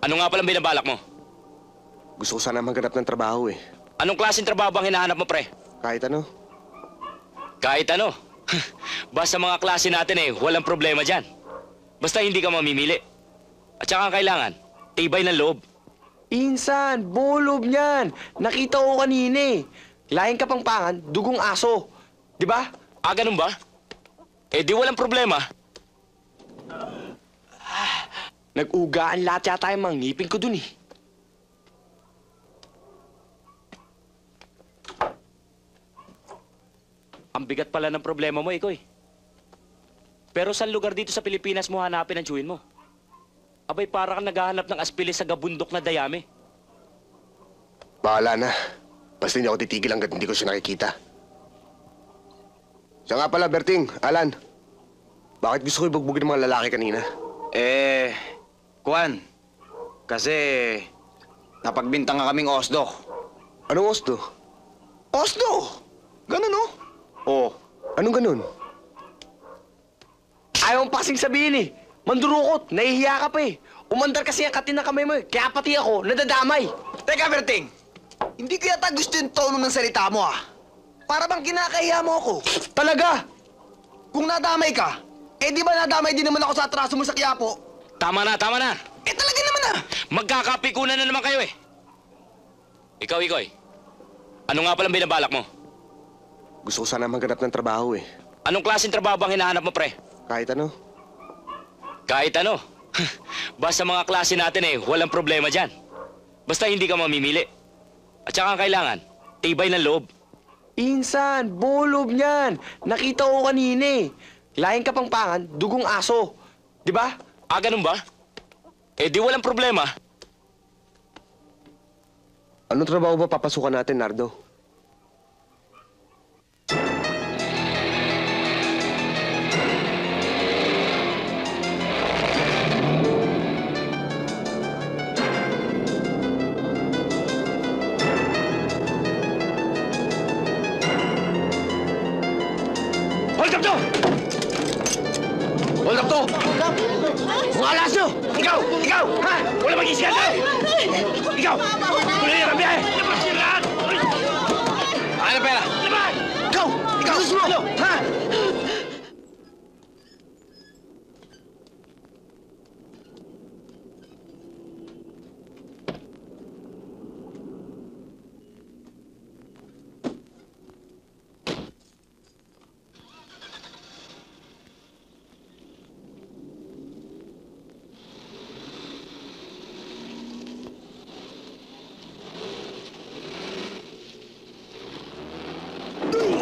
Ano nga palang binabalak mo? Gusto ko sana maghanap ng trabaho eh. Anong klaseng trabaho bang hinahanap mo, pre? Kahit ano. Kahit ano. Basta mga klase natin eh, walang problema dyan. Basta hindi ka mamimili. At saka ang kailangan, tibay ng loob. Insan, bolob niyan. Nakita ko kanina eh. Laing kapangpangan, dugong aso. Di ba? Ah, ganun ba? Eh di walang problema. Nag-ugaan lahat yata yung mga ngipin ko dun eh. Ang bigat pala ng problema mo, Ikoy. Pero saan lugar dito sa Pilipinas mo hanapin ang tiyuhin mo? Abay, para kang naghahanap ng aspilis sa gabundok na dayami. Bahala na. Basta hindi ako titigil hanggat hindi ko siya nakikita. Siya nga pala, Berting, Alan. Bakit gusto ko ibugbugin ng mga lalaki kanina? Kuan, kasi napagbintang nga kaming Osdo. Anong osdo? Osdo? Ganun, no? Oh, anong ganun? Ayaw mong pasing sabihin eh. Mandurukot, nahihiya ka pa eh. Umandar kasi ang katin ng kamay mo eh. Kaya pati ako, nadadamay. Teka, Berting. Hindi ko yata gusto yung tono ng salita mo, ah. Para bang kinakahiya mo ako. Talaga? Kung nadamay ka, eh di ba nadamay din naman ako sa atraso mo sa Quiapo? Tama na, tama na. Eh talaga naman, ah. Magkakapikunan na naman kayo eh. Ikaw, Ikoy. Ano nga palang binabalak mo? Gusto ko sana maghanap ng trabaho eh. Anong klaseng trabaho bang hinahanap mo, pre? Kahit ano. Kahit ano. Basta mga klase natin eh, walang problema dyan. Basta hindi ka mamimili. At saka ang kailangan, tibay ng loob. Insan, bolob niyan. Nakita ko kanina eh. Laing kapangpangan, dugong aso. Di ba? Ah, ganun ba? Eh di walang problema. Anong trabaho ba papasukan natin, Nardo? Hold up to! Hold up to! Mga alas nyo! Ikaw! Ikaw! Ha? Wala mag-isyan tayo! Ikaw! Tuloy na ang biyahe! Labas niyo lahat! Akin ang pera. Labas! Ikaw! Ikaw! Gusto mo! Ha?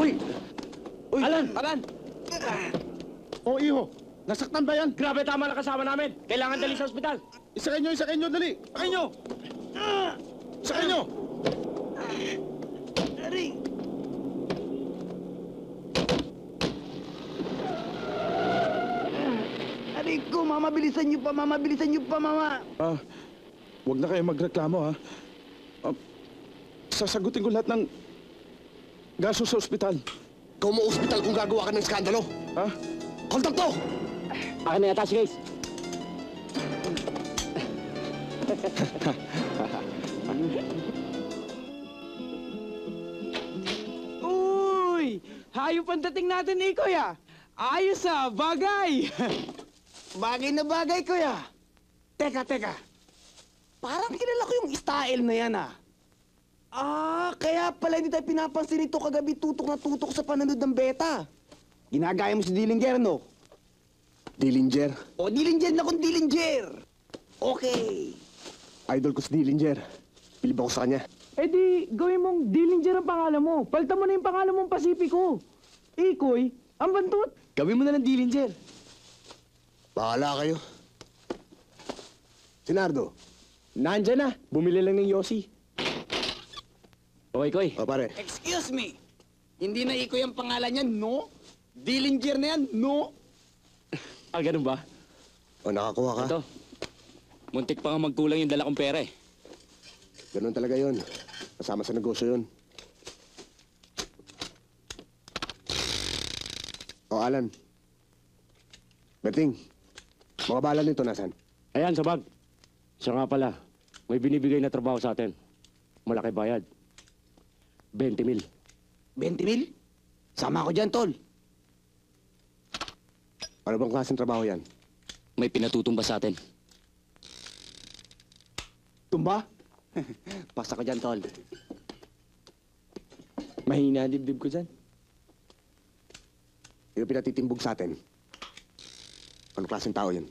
Uy! Uy! Alan! Alan! O, iho, nasaktan ba yan? Grabe, tama na kasama namin. Kailangan dali sa ospital. Isakay nyo, dali! Sakay nyo! Sakay nyo! Aray ko, mama, bilisan niyo pa, mama, bilisan niyo pa, mama. Huwag na kayo magreklamo, ha? Sasagutin ko lahat ng gaso sa ospital. Ikaw mo ospital kung gagawa ka ng skandalo. Ha? Hold up to! Akin na yata si Grace. Uy! Hayop ang dating natin, Ikoy, ah! Ayos, ah! Bagay! Bagay na bagay, kuya. Teka. Parang kilala ko yung style na yan, ah. Kaya pala hindi tayo pinapansin ito kagabi tutok na tutok sa pananood ng beta. Ginagaya mo si Dillinger, no? Dillinger. O, Dillinger na kung Dillinger. Okay. Idol ko si Dillinger. Bilib ako sa kanya. Eh di, gawin mong Dillinger ang pangalan mo. Palta mo na yung pangalan mong Pasipiko. Ikoy, ang bantot. Gawin mo na ng Dillinger. Bahala kayo. Si Nardo, nandyan na. Bumili lang ng Yossi. Okay, Koy. O pare, Excuse me. Hindi na Ikoy ang pangalan niya, no? Dillinger na yan, no? Ah, ganun ba? o nakakuha ka. Ito. Muntik pa nga magkulang yung dala kong pera eh. Ganun talaga yon. Kasama sa negosyo yon. O Alan. Berting, mga bala nito nasan? Ayan, sa bag. Siya nga pala, may binibigay na trabaho sa atin. Malaki bayad. 20,000. 20,000? Sama ko dyan, tol. Ano bang klaseng trabaho yan? May pinatutumba sa atin. Tumba? Paksa ko dyan, tol. Mahina ang dibdib ko dyan. Yung pinatitimbog sa atin. Ano klaseng tao yun?